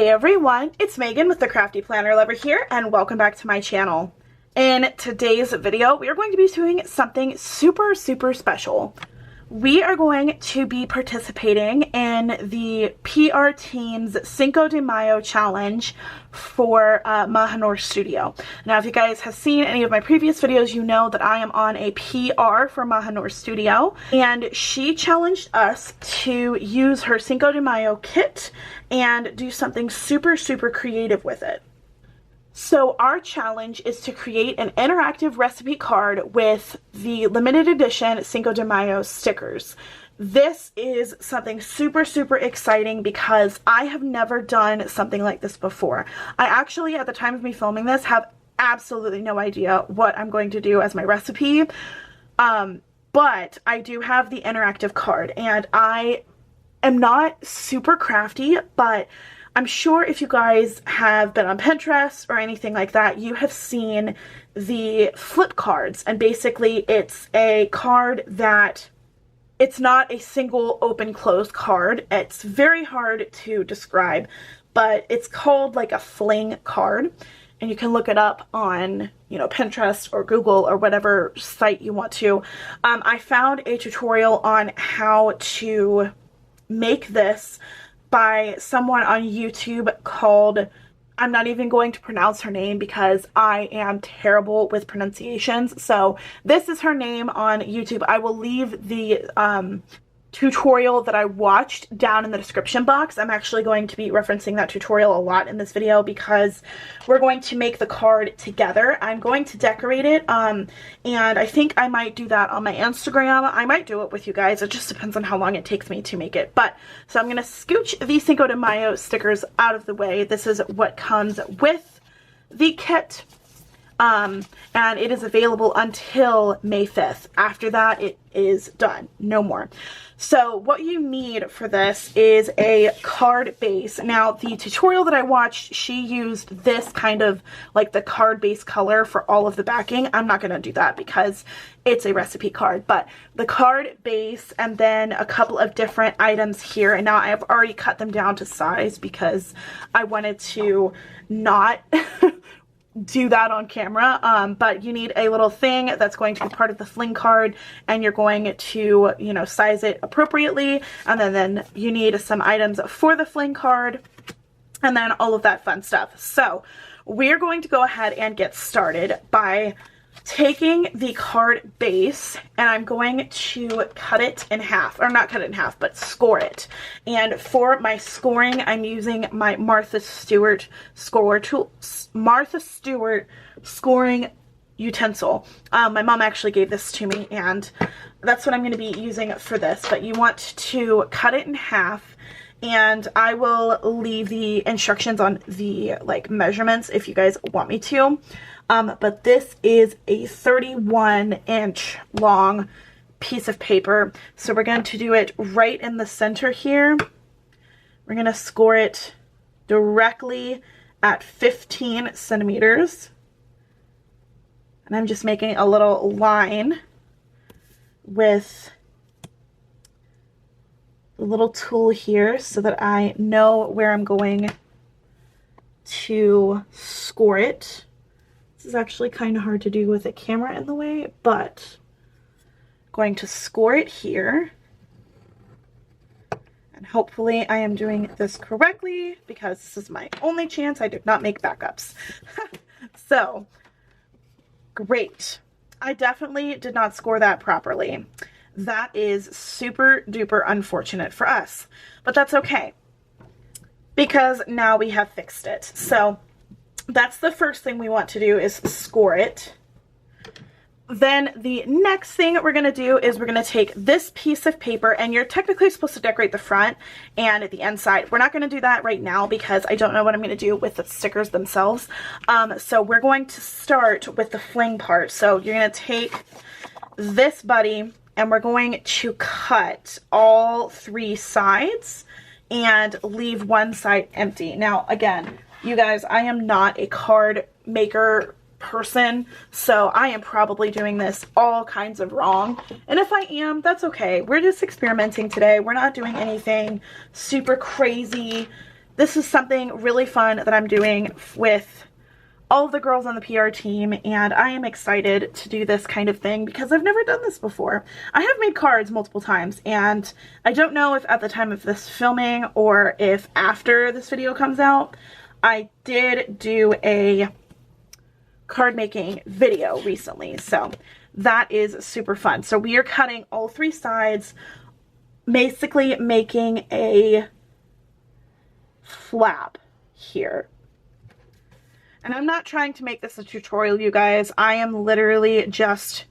Hey everyone, it's Megan with the Crafty Planner Lover here, and welcome back to my channel. In today's video, we are going to be doing something super special. We are going to be participating in the PR Team's Cinco de Mayo challenge for MahaNoorStudio. Now, if you guys have seen any of my previous videos, you know that I am on a PR for MahaNoorStudio, and she challenged us to use her Cinco de Mayo kit and do something super creative with it. So our challenge is to create an interactive recipe card with the limited edition Cinco de Mayo stickers. This is something super exciting because I have never done something like this before. I actually, at the time of me filming this, have absolutely no idea what I'm going to do as my recipe. But I do have the interactive card, and I am not super crafty, but I'm sure if you guys have been on Pinterest or anything like that, you have seen the flip cards. And basically it's a card that it's not a single open-closed card. It's very hard to describe, but it's called like a fling card. And you can look it up on, you know, Pinterest or Google or whatever site you want to. I found a tutorial on how to make this by someone on YouTube called, I'm not even going to pronounce her name because I am terrible with pronunciations. So this is her name on YouTube. I will leave the tutorial that I watched down in the description box. I'm actually going to be referencing that tutorial a lot in this video because we're going to make the card together. I'm going to decorate it, and I think I might do that on my Instagram. I might do it with you guys. It just depends on how long it takes me to make it. But so I'm going to scooch the Cinco de Mayo stickers out of the way. This is what comes with the kit. And it is available until May 5th. After that, it is done. No more. So what you need for this is a card base. Now, the tutorial that I watched, she used this kind of like the card base color for all of the backing. I'm not going to do that because it's a recipe card, but the card base and then a couple of different items here. And now I have already cut them down to size because I wanted to not do that on camera, but you need a little thing that's going to be part of the fling card, and you're going to, you know, size it appropriately, and then you need some items for the fling card, and then all of that fun stuff. So we're going to go ahead and get started by taking the card base, and I'm going to cut it in half, or not cut it in half, but score it. And for my scoring, I'm using my Martha Stewart scoring utensil. My mom actually gave this to me, and that's what I'm going to be using for this. But you want to cut it in half, and I will leave the instructions on the like measurements if you guys want me to. But this is a 31-inch long piece of paper. So we're going to do it right in the center here. We're going to score it directly at 15 centimeters. And I'm just making a little line with the little tool here so that I know where I'm going to score it. This is actually kind of hard to do with a camera in the way, but I'm going to score it here. And hopefully I am doing this correctly because this is my only chance. I did not make backups. So, great. I definitely did not score that properly. That is super duper unfortunate for us, but that's okay because now we have fixed it. So that's the first thing we want to do, is score it. Then the next thing we're going to do is we're going to take this piece of paper, and you're technically supposed to decorate the front and the inside. We're not going to do that right now because I don't know what I'm going to do with the stickers themselves. So we're going to start with the fling part. So you're going to take this buddy, and we're going to cut all 3 sides and leave one side empty. Now, again, you guys, I am not a card maker person, so I am probably doing this all kinds of wrong. And if I am, that's okay. We're just experimenting today. We're not doing anything super crazy this is something really fun that I'm doing with all of the girls on the PR team, and I am excited to do this kind of thing because I've never done this before. I have made cards multiple times, and I don't know if at the time of this filming or if after this video comes out, I did do a card making video recently, so that is super fun. So we are cutting all 3 sides, basically making a flap here. And I'm not trying to make this a tutorial, you guys. I am literally just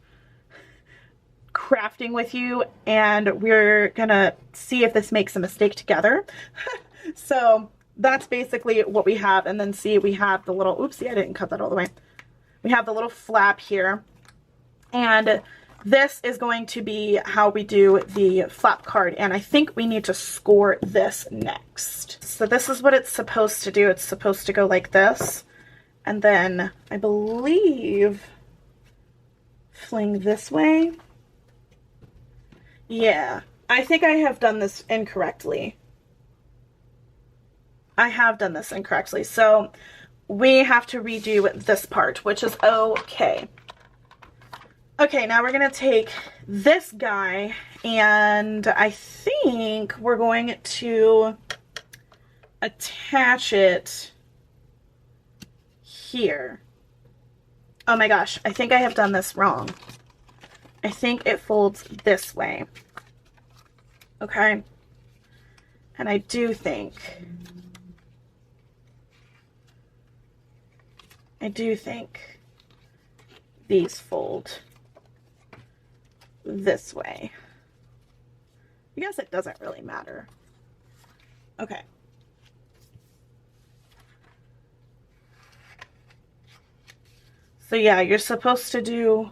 crafting with you, and we're gonna see if this makes a mistake together. So that's basically what we have. And then see, we have the little, oopsie, I didn't cut that all the way. We have the little flap here. And this is going to be how we do the flap card. And I think we need to score this next. So this is what it's supposed to do. It's supposed to go like this. And then I believe fling this way. Yeah, I think I have done this incorrectly. I have done this incorrectly. So we have to redo this part, which is okay. Okay, now we're going to take this guy, and I think we're going to attach it here. Oh my gosh, I think I have done this wrong. I think it folds this way. Okay? And I do think these fold this way. I guess it doesn't really matter. Okay. So yeah, you're supposed to do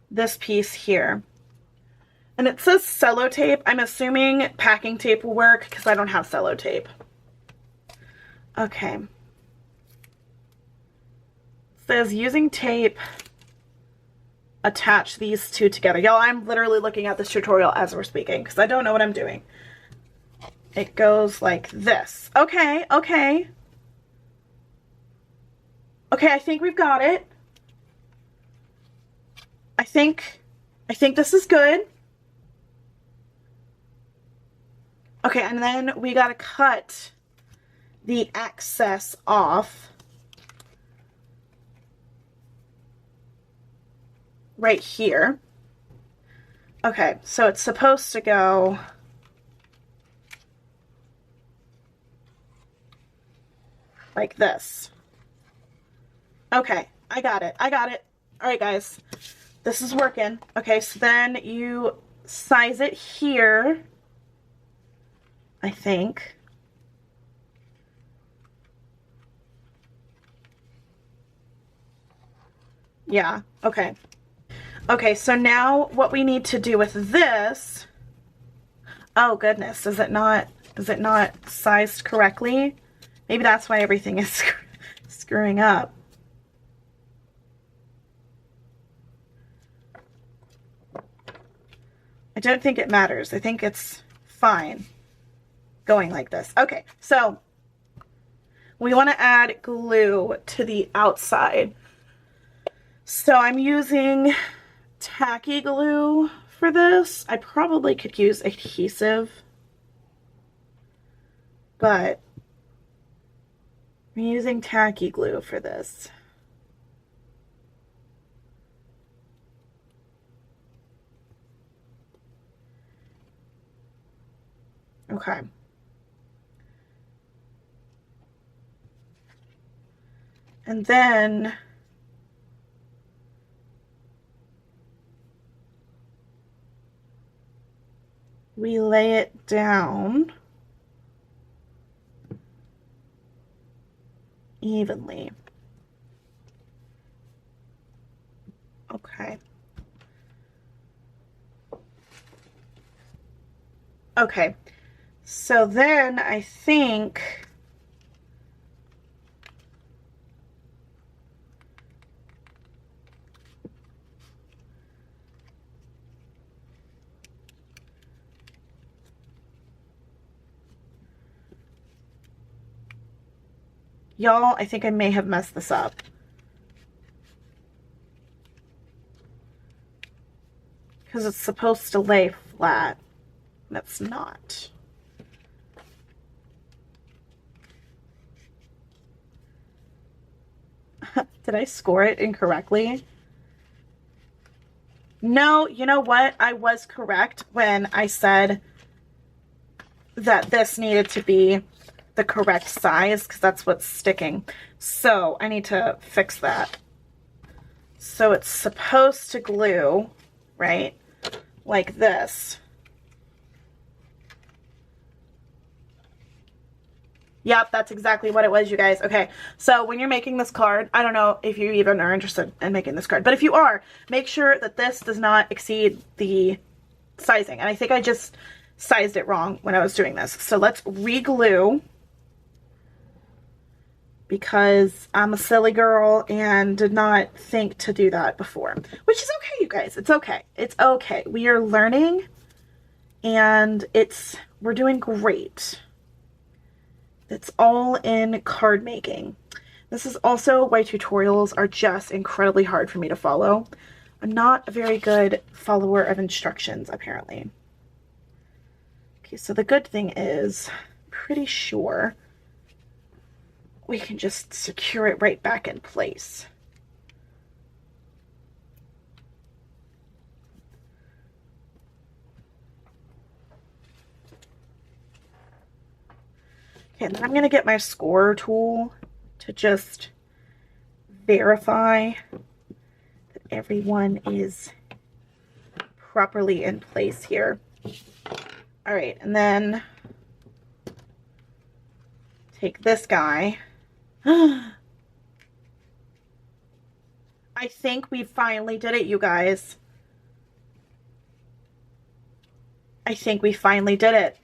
this piece here. And it says cello tape. I'm assuming packing tape will work because I don't have cello tape. Okay. It says using tape, attach these 2 together. Y'all, I'm literally looking at this tutorial as we're speaking because I don't know what I'm doing. It goes like this. Okay, okay. Okay, I think we've got it. I think this is good. Okay, and then we gotta cut the excess off right here. Okay, so it's supposed to go like this. Okay, I got it. I got it. All right, guys. This is working. Okay, so then you size it here, I think. Yeah, okay. Okay, so now what we need to do with this, oh goodness, is it not sized correctly? Maybe that's why everything is screwing up. I don't think it matters. I think it's fine going like this. Okay, so we want to add glue to the outside. So I'm using tacky glue for this. I probably could use adhesive, but I'm using tacky glue for this. Okay. And then we lay it down evenly. Okay. Okay. So then I think Y'all, I think I may have messed this up. Because it's supposed to lay flat. That's not. Did I score it incorrectly? No, you know what? I was correct when I said that this needed to be the correct size because that's what's sticking. So I need to fix that. So it's supposed to glue, right? Like this. Yep, that's exactly what it was, you guys. Okay, so when you're making this card, I don't know if you even are interested in making this card, but if you are, make sure that this does not exceed the sizing. And I think I just sized it wrong when I was doing this. So let's re-glue because I'm a silly girl and did not think to do that before, which is okay, you guys. It's okay. It's okay. We are learning and we're doing great. It's all in card making. This is also why tutorials are just incredibly hard for me to follow. I'm not a very good follower of instructions, apparently. Okay, so the good thing is, I'm pretty sure we can just secure it right back in place. Okay, and then I'm going to get my score tool to just verify that everyone is properly in place here. All right, and then take this guy. I think we finally did it, you guys. I think we finally did it.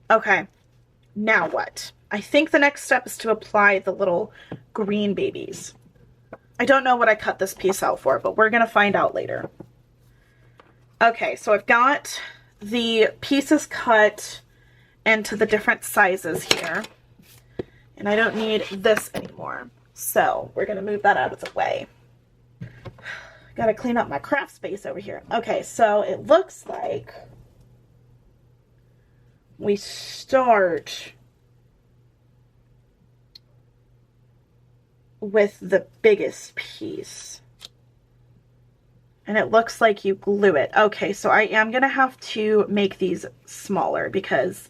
Okay, now what? I think the next step is to apply the little green babies. I don't know what I cut this piece out for, but we're gonna find out later. Okay, so I've got the pieces cut into the different sizes here, and I don't need this anymore. So we're gonna move that out of the way. Gotta clean up my craft space over here. Okay, so it looks like we start with the biggest piece. And it looks like you glue it. Okay, so I am going to have to make these smaller because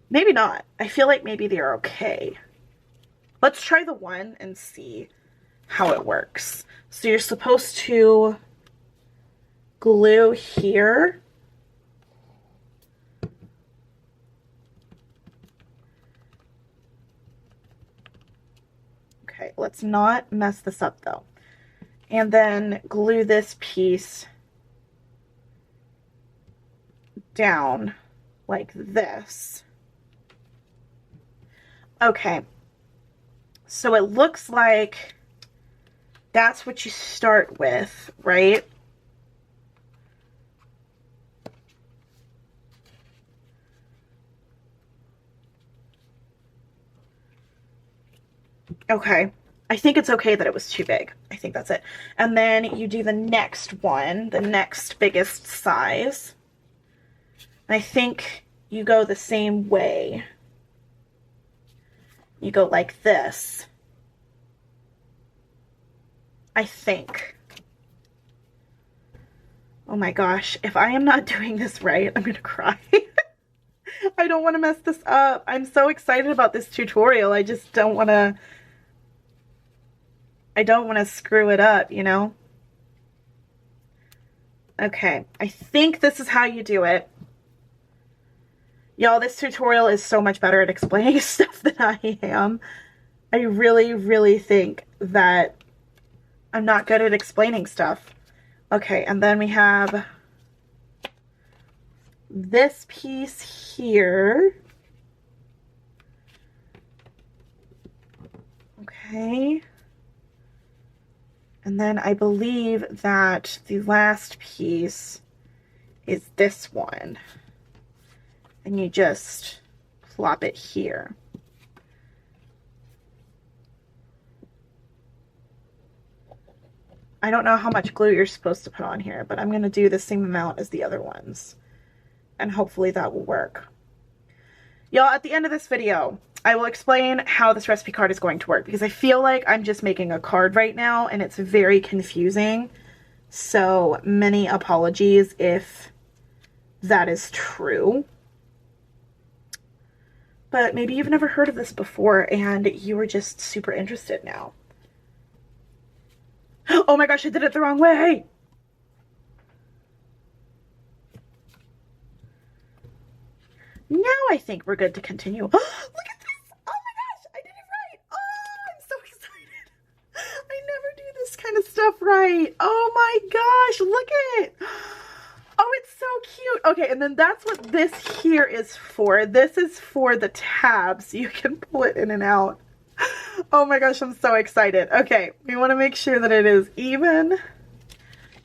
maybe not. I feel like maybe they're okay. Let's try the one and see how it works. So you're supposed to glue here. Okay, let's not mess this up though. And then glue this piece down like this. Okay, so it looks like that's what you start with, right? Okay, I think it's okay that it was too big. I think that's it. And then you do the next one, the next biggest size. And I think you go the same way. You go like this. I think. Oh my gosh, if I am not doing this right, I'm gonna cry. I don't want to mess this up. I'm so excited about this tutorial. I just don't want to... I don't want to screw it up, you know? Okay, I think this is how you do it. Y'all, this tutorial is so much better at explaining stuff than I am. I really, really think that I'm not good at explaining stuff. Okay, and then we have this piece here. Okay. And then I believe that the last piece is this one. And you just plop it here. I don't know how much glue you're supposed to put on here, but I'm going to do the same amount as the other ones. And hopefully that will work. Y'all, at the end of this video, I will explain how this recipe card is going to work, because I feel like I'm just making a card right now and it's very confusing. So many apologies if that is true. But maybe you've never heard of this before and you were just super interested now. Oh my gosh, I did it the wrong way. Now I think we're good to continue. Look at this. Oh my gosh, I did it right. Oh, I'm so excited. I never do this kind of stuff right. Oh my gosh, look at it. Oh, it's so cute. Okay, and then that's what this here is for. This is for the tabs. You can pull it in and out. Oh my gosh, I'm so excited. Okay, we want to make sure that it is even.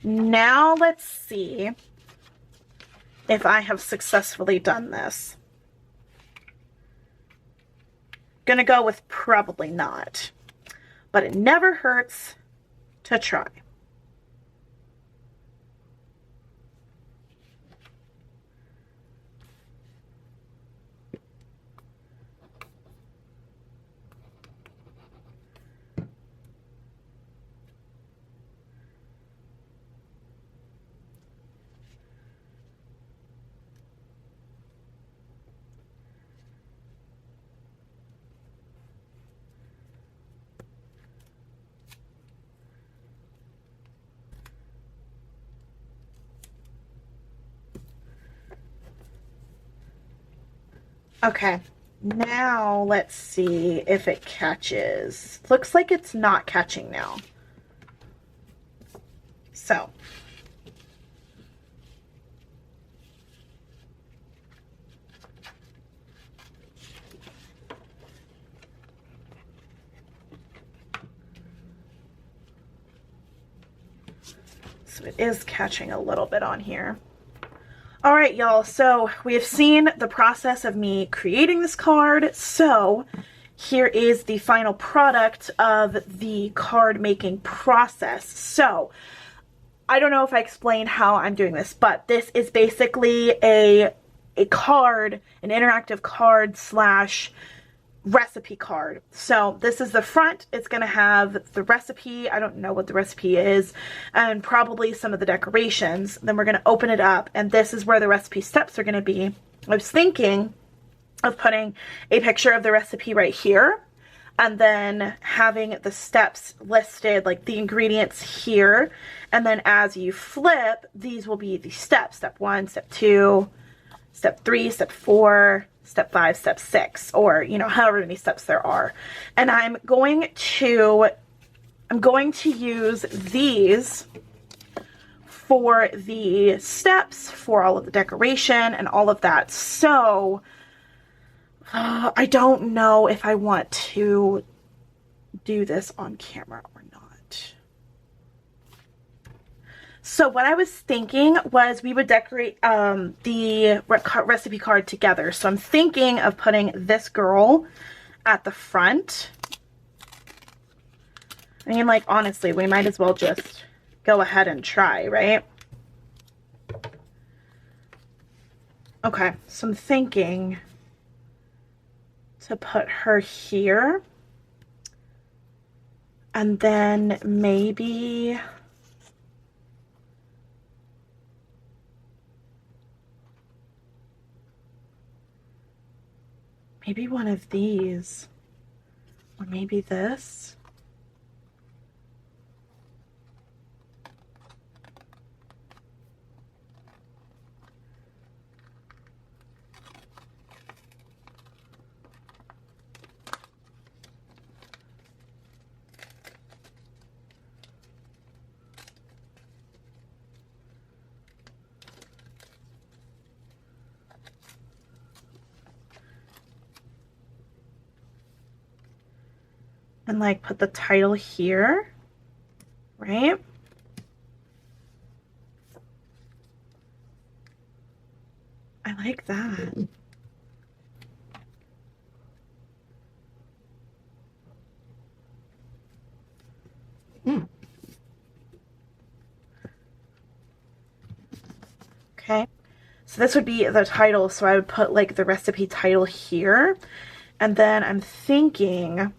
Now let's see if I have successfully done this. Gonna go with probably not, but it never hurts to try. Okay, now let's see if it catches. Looks like it's not catching now. So. So it is catching a little bit on here. All right, y'all, so we have seen the process of me creating this card. So here is the final product of the card making process. So I don't know if I explained how I'm doing this, but this is basically a card, an interactive card slash recipe card. So this is the front. It's going to have the recipe. I don't know what the recipe is, and probably some of the decorations. Then we're going to open it up, and this is where the recipe steps are going to be. I was thinking of putting a picture of the recipe right here, and then having the steps listed, like the ingredients here, and then as you flip, these will be the steps. Step 1, step 2, step 3, step 4, step 5, step 6, or, you know, however many steps there are. And I'm going to use these for the steps, for all of the decoration and all of that. So I don't know if I want to do this on camera or not. So what I was thinking was we would decorate the recipe card together. So I'm thinking of putting this girl at the front. I mean, like, honestly, we might as well just go ahead and try, right? Okay, so I'm thinking to put her here. And then maybe one of these, or maybe this. And like put the title here, right? like that. Okay, so this would be the title, so I would put like the recipe title here, and then I'm thinking,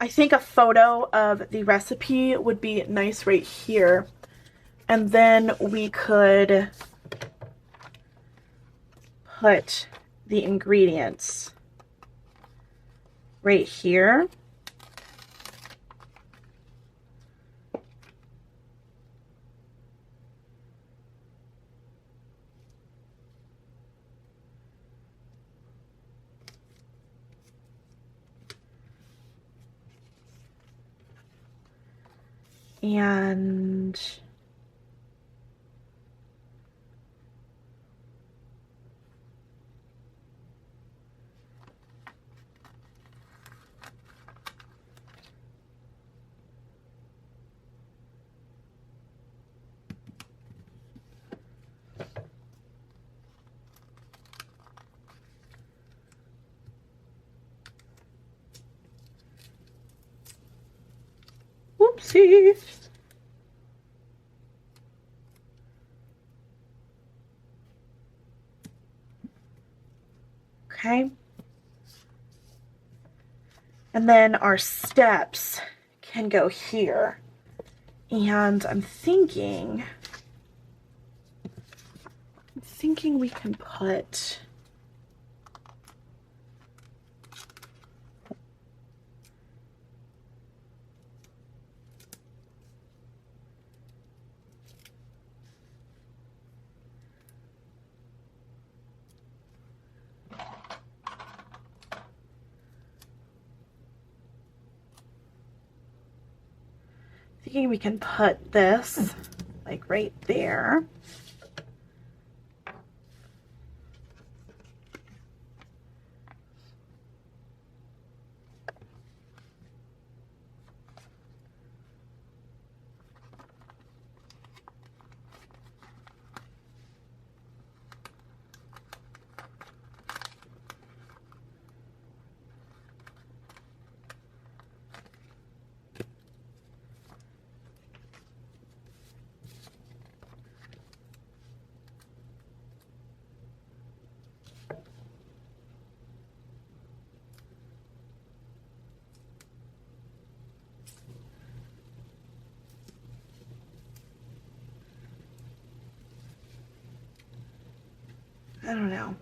I think a photo of the recipe would be nice right here, and then we could put the ingredients right here. And whoopsie. Okay. And then our steps can go here. And I'm thinking we can put this like right there. I don't know.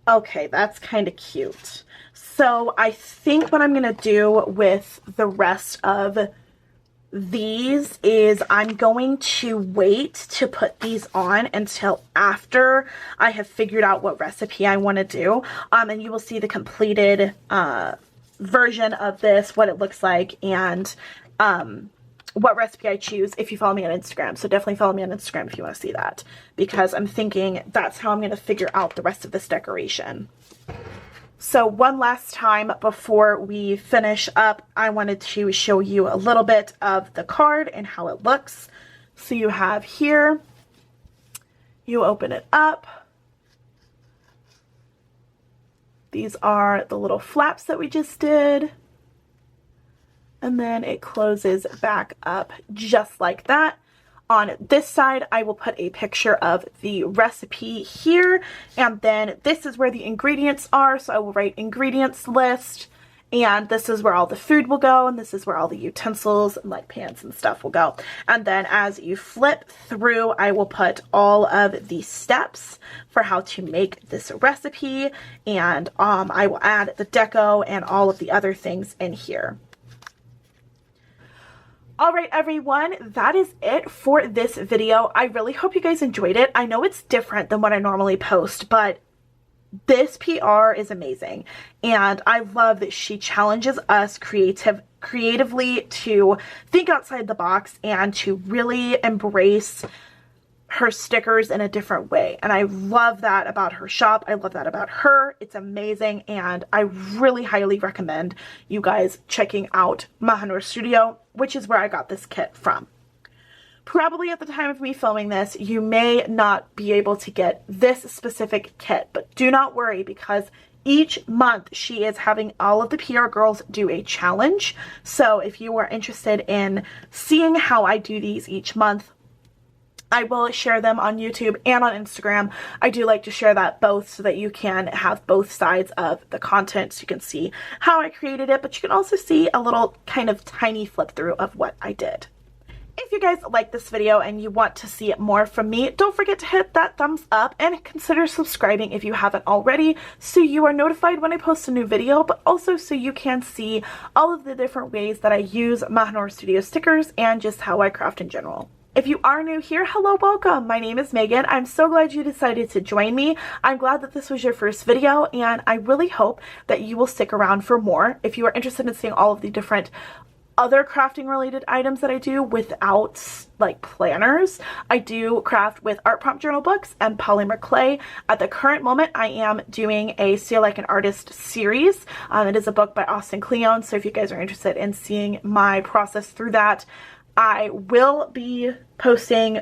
Okay, that's kind of cute. So I think what I'm going to do with the rest of these is I'm going to wait to put these on until after I have figured out what recipe I want to do. And you will see the completed version of this, what it looks like, and what recipe I choose if you follow me on Instagram. So definitely follow me on Instagram if you want to see that, because I'm thinking that's how I'm going to figure out the rest of this decoration. So one last time before we finish up, I wanted to show you a little bit of the card and how it looks. So you have here, you open it up. These are the little flaps that we just did. And then it closes back up just like that. On this side, I will put a picture of the recipe here, and then this is where the ingredients are. So I will write ingredients list, and this is where all the food will go, and this is where all the utensils and like pans and stuff will go. And then as you flip through, I will put all of the steps for how to make this recipe, and I will add the deco and all of the other things in here. All right, everyone, that is it for this video. I really hope you guys enjoyed it. I know it's different than what I normally post, but this PR is amazing. And I love that she challenges us creatively to think outside the box and to really embrace her stickers in a different way. And I love that about her shop. I love that about her. It's amazing. And I really highly recommend you guys checking out MahaNoorStudio, which is where I got this kit from. Probably at the time of me filming this, you may not be able to get this specific kit, but do not worry, because each month she is having all of the PR girls do a challenge. So if you are interested in seeing how I do these each month, I will share them on YouTube and on Instagram. I do like to share that both so that you can have both sides of the content, so you can see how I created it, but you can also see a little kind of tiny flip through of what I did. If you guys like this video and you want to see more from me, don't forget to hit that thumbs up and consider subscribing if you haven't already, so you are notified when I post a new video, but also so you can see all of the different ways that I use MahaNoorStudio stickers and just how I craft in general. If you are new here, hello, welcome. My name is Megan. I'm so glad you decided to join me. I'm glad that this was your first video, and I really hope that you will stick around for more. If you are interested in seeing all of the different other crafting related items that I do without like planners, I do craft with art prompt journal books and polymer clay. At the current moment, I am doing a Seal Like an Artist series. It is a book by Austin Kleon, so if you guys are interested in seeing my process through that, I will be posting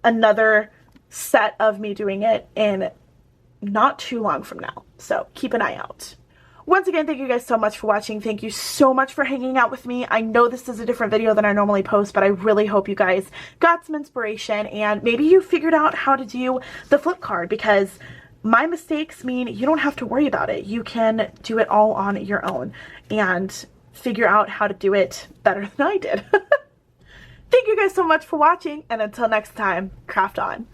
another set of me doing it in not too long from now, so keep an eye out. Once again, thank you guys so much for watching. Thank you so much for hanging out with me. I know this is a different video than I normally post, but I really hope you guys got some inspiration and maybe you figured out how to do the flip card, because my mistakes mean you don't have to worry about it. You can do it all on your own and figure out how to do it better than I did. Thank you guys so much for watching, and until next time, craft on.